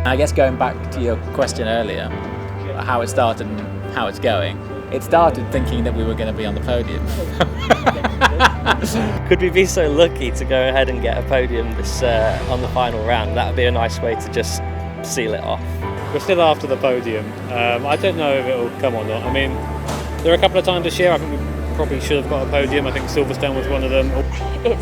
I guess going back to your question earlier, how it started and how it's going, it started thinking that we were going to be on the podium. Could we be so lucky to go ahead and get a podium this on the final round? That would be a nice way to just seal it off. We're still after the podium. I don't know if it'll come or not. I mean, there are a couple of times this year I think we probably should have got a podium. I think Silverstone was one of them. It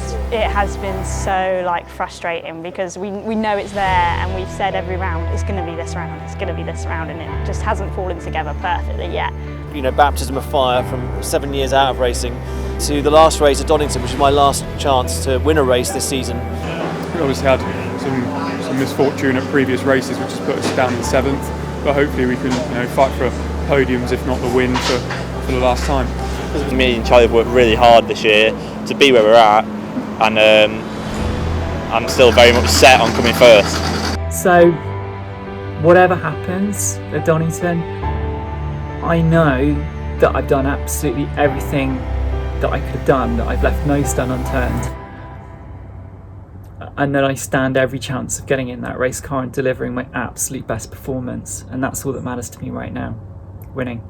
has been so frustrating because we know it's there and we've said every round it's going to be this round, it's going to be this round, and it just hasn't fallen together perfectly yet. You know, baptism of fire from 7 years out of racing to the last race at Donington, which is my last chance to win a race this season. We obviously had some misfortune at previous races, which has put us down in 7th, but hopefully we can fight for podiums, if not the win, for the last time. Me and Charlie have worked really hard this year to be where we're at, and I'm still very much set on coming first. So whatever happens at Donington, I know that I've done absolutely everything that I could have done, that I've left no stone unturned, and that I stand every chance of getting in that race car and delivering my absolute best performance, and that's all that matters to me right now, winning.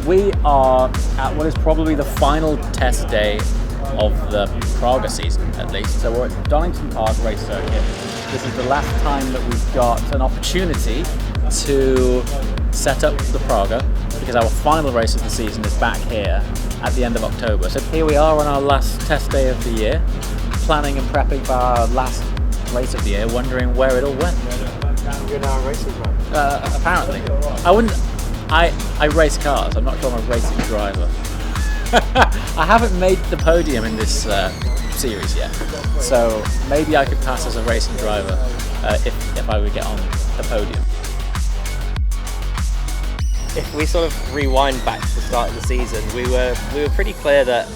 We are at what is probably the final test day of the Praga season, at least. So we're at Donington Park race circuit. This is the last time that we've got an opportunity to set up the Praga, because our final race of the season is back here at the end of October. So here we are on our last test day of the year, planning and prepping for our last race of the year, wondering where it all went. You're now a racing man. Apparently. I race cars, I'm not sure I'm a racing driver. I haven't made the podium in this series yet, so maybe I could pass as a racing driver if I would get on the podium. If we sort of rewind back to the start of the season, we were pretty clear that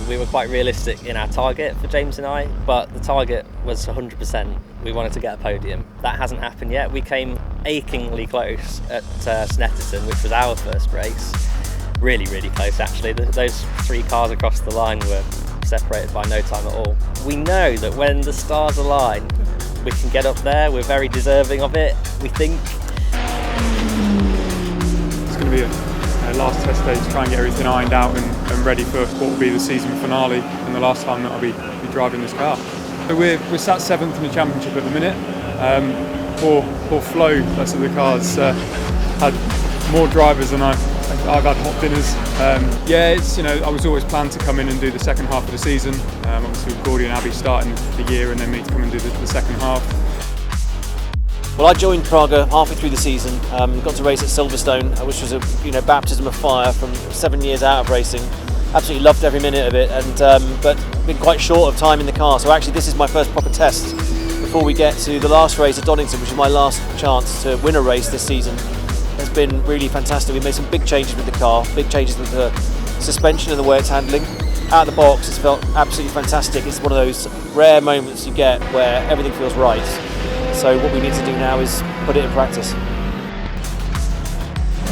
we were quite realistic in our target for James and I, but the target was 100%. We wanted to get a podium. That hasn't happened yet. We came achingly close at Snetterton, which was our first race. Really, really close actually. Those 3 cars across the line were separated by no time at all. We know that when the stars align, we can get up there. We're very deserving of it, we think. It's going to be a last test day to try and get everything ironed out and ready for what will be the season finale and the last time that I'll be driving this car. So we're sat 7th in the championship at the minute. Poor Flo, that's of the cars, had more drivers than I've had hot dinners. I was always planned to come in and do the second half of the season. Obviously with Gordy and Abby starting the year, and then me to come and do the second half. Well, I joined Praga halfway through the season, got to race at Silverstone, which was a baptism of fire from 7 years out of racing. Absolutely loved every minute of it, and but been quite short of time in the car. So actually, this is my first proper test before we get to the last race at Donington, which is my last chance to win a race this season. It's been really fantastic. We made some big changes with the car, big changes with the suspension and the way it's handling. Out of the box, it's felt absolutely fantastic. It's one of those rare moments you get where everything feels right. So what we need to do now is put it in practice.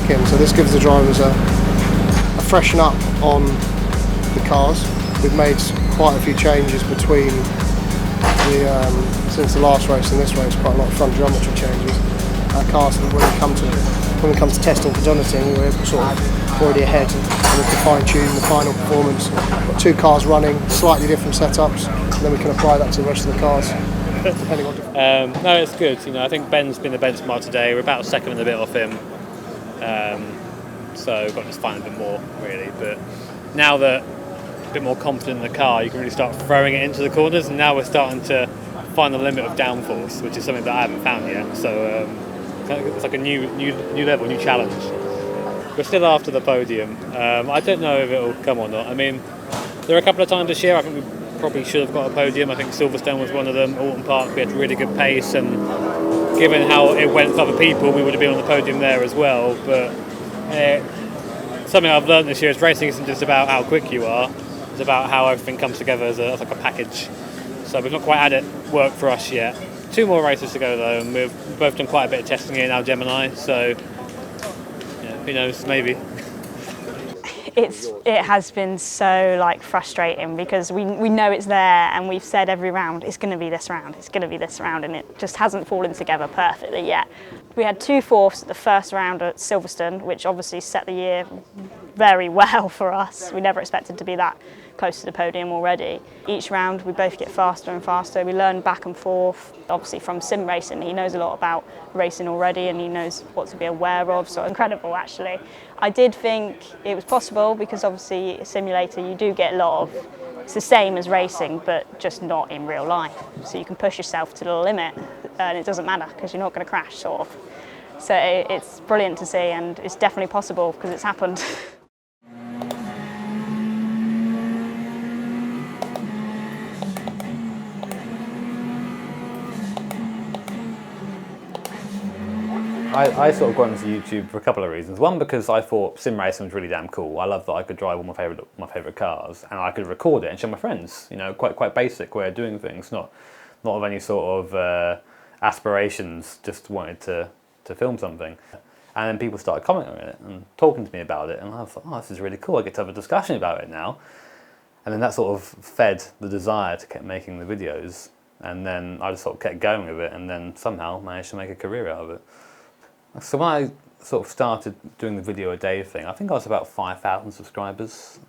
Okay, so this gives the drivers a freshen up on the cars. We've made quite a few changes between since the last race and this race, quite a lot of front geometry changes. Our cars, when we come to testing for Donington, we're sort of already ahead and we can fine-tune the final performance. We've got 2 cars running, slightly different setups, and then we can apply that to the rest of the cars. No, it's good. I think Ben's been the benchmark today. We're about a second and a bit off him, so we've got to just find a bit more really. But now that a bit more confident in the car, you can really start throwing it into the corners, and now we're starting to find the limit of downforce, which is something that I haven't found yet. So it's like a new level, new challenge. We're still after the podium. I don't know if it'll come or not. I mean, there are a couple of times this year I think we probably should have got a podium. I think Silverstone was one of them. Donington Park, we had really good pace, and given how it went for other people, we would have been on the podium there as well. But something I've learned this year is racing isn't just about how quick you are, it's about how everything comes together as like a package. So we've not quite had it work for us yet. 2 more races to go though, and we've both done quite a bit of testing here now, Gemini. So yeah, who knows? Maybe. It has been so like frustrating because we know it's there and we've said every round it's going to be this round, it's going to be this round, and it just hasn't fallen together perfectly yet. We had 2 fourths at the first round at Silverstone, which obviously set the year very well for us. We never expected to be that close to the podium already. Each round we both get faster and faster. We learn back and forth. Obviously from sim racing, he knows a lot about racing already and he knows what to be aware of, so incredible actually. I did think it was possible because obviously a simulator you do get a lot of, it's the same as racing but just not in real life. So you can push yourself to the limit and it doesn't matter because you're not going to crash sort of. So it's brilliant to see and it's definitely possible because it's happened. I sort of got into YouTube for a couple of reasons. One, because I thought sim racing was really damn cool. I love that I could drive all my favourite cars and I could record it and show my friends. You know, quite basic way of doing things, not of any sort of aspirations. Just wanted to film something. And then people started commenting on it and talking to me about it, and I thought, oh, this is really cool. I get to have a discussion about it now. And then that sort of fed the desire to keep making the videos. And then I just sort of kept going with it, and then somehow managed to make a career out of it. So when I sort of started doing the video a day thing, I think I was about 5,000 subscribers.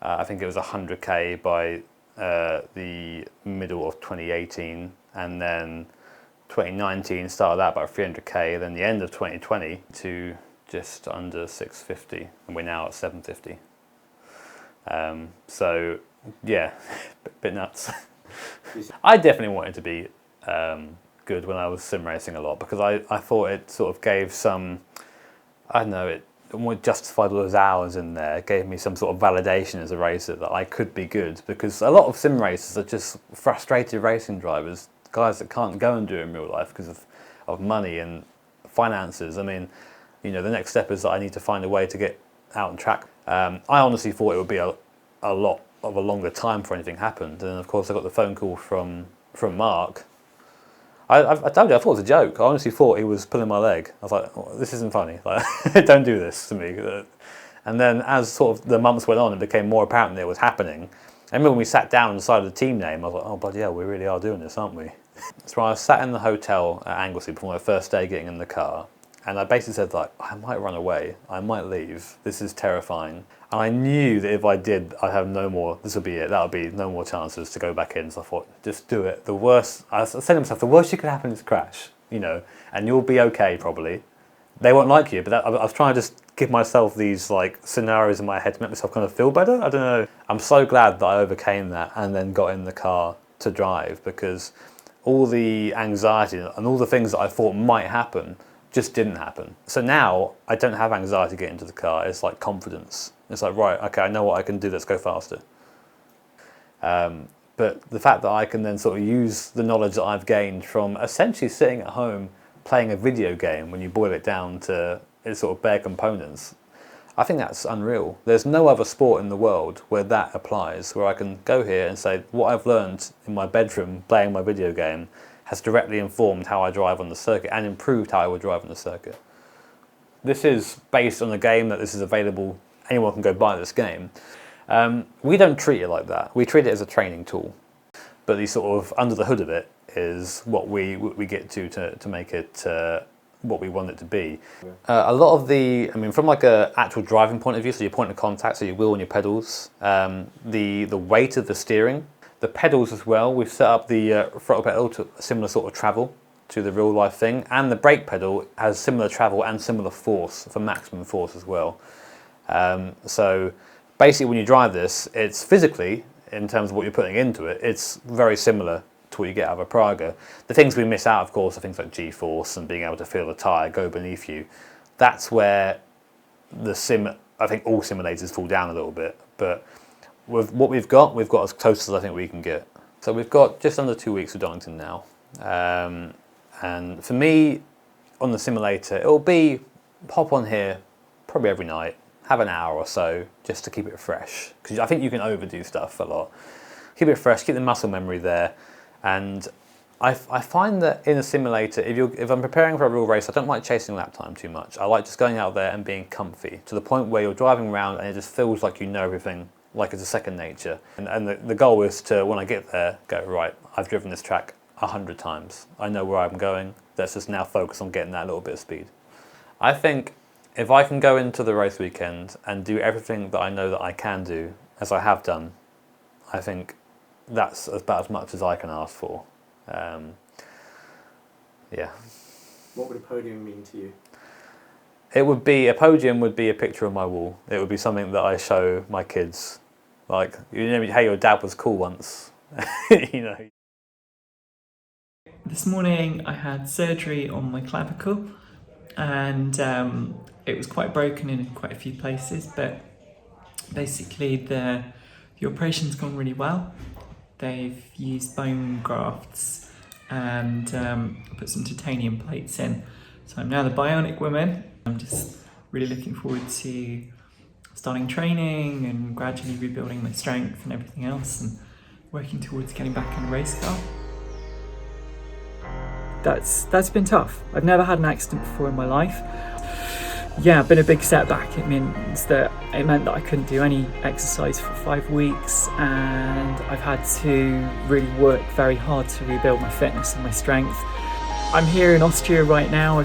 I think it was 100k by the middle of 2018, and then 2019 started out about 300k, then the end of 2020 to just under 650, and we're now at 750. So yeah, bit nuts. I definitely wanted to be good when I was sim racing a lot because I thought it sort of gave some, I don't know, it justified all those hours in there. It gave me some sort of validation as a racer that I could be good, because a lot of sim racers are just frustrated racing drivers, guys that can't go and do it in real life because of money and finances. I mean, you know, the next step is that I need to find a way to get out on track. I honestly thought it would be a lot of a longer time before anything happened, and of course I got the phone call from Mark. I told you, I thought it was a joke. I honestly thought he was pulling my leg. I was like, oh, this isn't funny. Like, don't do this to me. And then as sort of the months went on, it became more apparent that it was happening. I remember when we sat down and decided the team name, I was like, oh, bloody hell, we really are doing this, aren't we? So I sat in the hotel at Anglesey before my first day getting in the car, and I basically said, like, I might run away. I might leave. This is terrifying. And I knew that if I did, I'd have no more, this would be it, that would be no more chances to go back in. So I thought, just do it. The worst, I said to myself, the worst that could happen is crash, you know, and you'll be okay probably. They won't like you, but I was trying to just give myself these like scenarios in my head to make myself kind of feel better. I don't know. I'm so glad that I overcame that and then got in the car to drive, because all the anxiety and all the things that I thought might happen just didn't happen. So now I don't have anxiety getting into the car. It's like confidence. It's like, right, okay, I know what I can do, let's go faster. But the fact that I can then sort of use the knowledge that I've gained from essentially sitting at home playing a video game, when you boil it down to its sort of bare components, I think that's unreal. There's no other sport in the world where that applies, where I can go here and say what I've learned in my bedroom playing my video game has directly informed how I drive on the circuit and improved how I would drive on the circuit. This is based on a game that this is available, anyone can go buy this game. We don't treat it like that. We treat it as a training tool. But the sort of under the hood of it is what we get to make it what we want it to be. A lot of the, I mean, from like a actual driving point of view, so your point of contact, so your wheel and your pedals, the weight of the steering, the pedals as well. We've set up the throttle pedal to a similar sort of travel to the real life thing, and the brake pedal has similar travel and similar force for maximum force as well. So basically when you drive this, it's physically, in terms of what you're putting into it, it's very similar to what you get out of a Praga. The things we miss out, of course, are things like G-force and being able to feel the tyre go beneath you. That's where the I think all simulators fall down a little bit, but with what we've got as close as I think we can get. So we've got just under 2 weeks of Donington now. And for me, on the simulator, it'll be hop on here probably every night, have an hour or so just to keep it fresh. Because I think you can overdo stuff a lot. Keep it fresh, keep the muscle memory there. And I find that in a simulator, if I'm preparing for a real race, I don't like chasing lap time too much. I like just going out there and being comfy to the point where you're driving around and it just feels like you know everything, like it's a second nature. And the goal is to, when I get there, go, right, I've driven this track 100 times. I know where I'm going. Let's just now focus on getting that little bit of speed. I think if I can go into the race weekend and do everything that I know that I can do, as I have done, I think that's about as much as I can ask for. Yeah. What would a podium mean to you? A podium would be a picture on my wall. It would be something that I show my kids. Like, you know, hey, your dad was cool once. You know. This morning I had surgery on my clavicle, and it was quite broken in quite a few places, but basically the operation's gone really well. They've used bone grafts and put some titanium plates in. So I'm now the bionic woman. I'm just really looking forward to starting training and gradually rebuilding my strength and everything else and working towards getting back in a race car. That's been tough. I've never had an accident before in my life. Yeah, been a big setback. It meant that I couldn't do any exercise for 5 weeks, and I've had to really work very hard to rebuild my fitness and my strength. I'm here in Austria right now,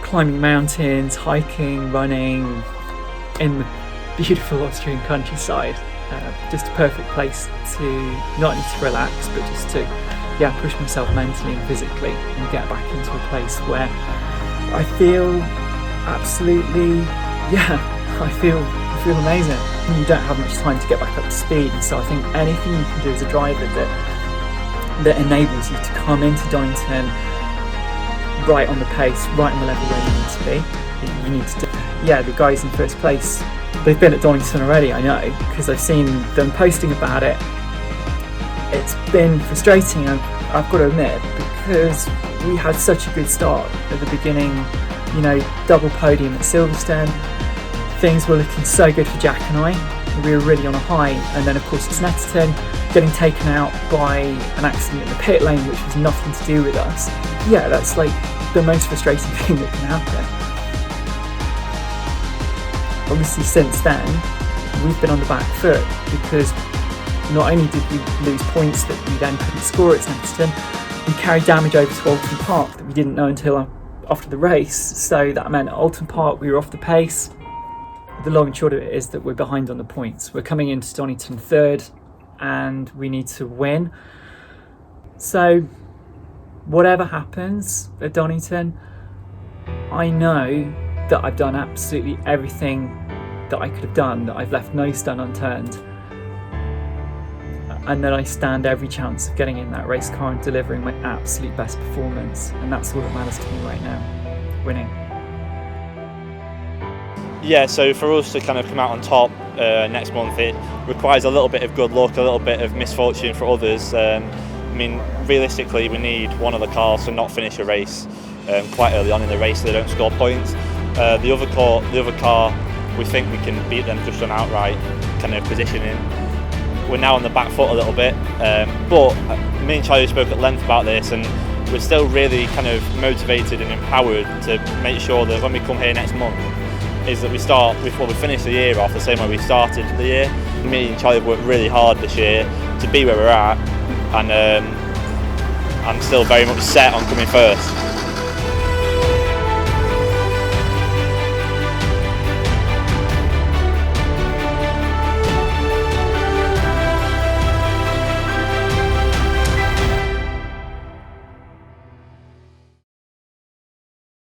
climbing mountains, hiking, running in the beautiful Austrian countryside. Just a perfect place to not only to relax, but just to push myself mentally and physically and get back into a place where I feel absolutely, I feel amazing. You don't have much time to get back up to speed, and so I think anything you can do as a driver that enables you to come into Donington right on the pace, right on the level where you need to be. You need to do. Yeah, the guys in first place, they've been at Donington already, I know, because I've seen them posting about it. It's been frustrating, I've got to admit, because we had such a good start at the beginning. You know, double podium at Silverstone. Things were looking so good for Jack and I. We were really on a high, and then of course Snetterton getting taken out by an accident in the pit lane, which was nothing to do with us. Yeah, that's like the most frustrating thing that can happen. Obviously since then, we've been on the back foot because not only did we lose points that we then couldn't score at Snetterton, we carried damage over to Alton Park that we didn't know until after the race, so that meant at Alton Park we were off the pace. The long and short of it is that we're behind on the points. We're coming into Donington third and we need to win. So whatever happens at Donington, I know that I've done absolutely everything that I could have done, that I've left no stone unturned, and that I stand every chance of getting in that race car and delivering my absolute best performance. And that's all that matters to me right now, winning. Yeah, so for us to kind of come out on top next month, it requires a little bit of good luck, a little bit of misfortune for others. I mean, realistically, we need one of the cars to not finish a race quite early on in the race so they don't score points. The other car, we think we can beat them just on outright kind of positioning. We're now on the back foot a little bit, but me and Charlie spoke at length about this, and we're still really kind of motivated and empowered to make sure that when we come here next month, is that we finish the year off the same way we started the year. Me and Charlie have worked really hard this year to be where we're at, and I'm still very much set on coming first.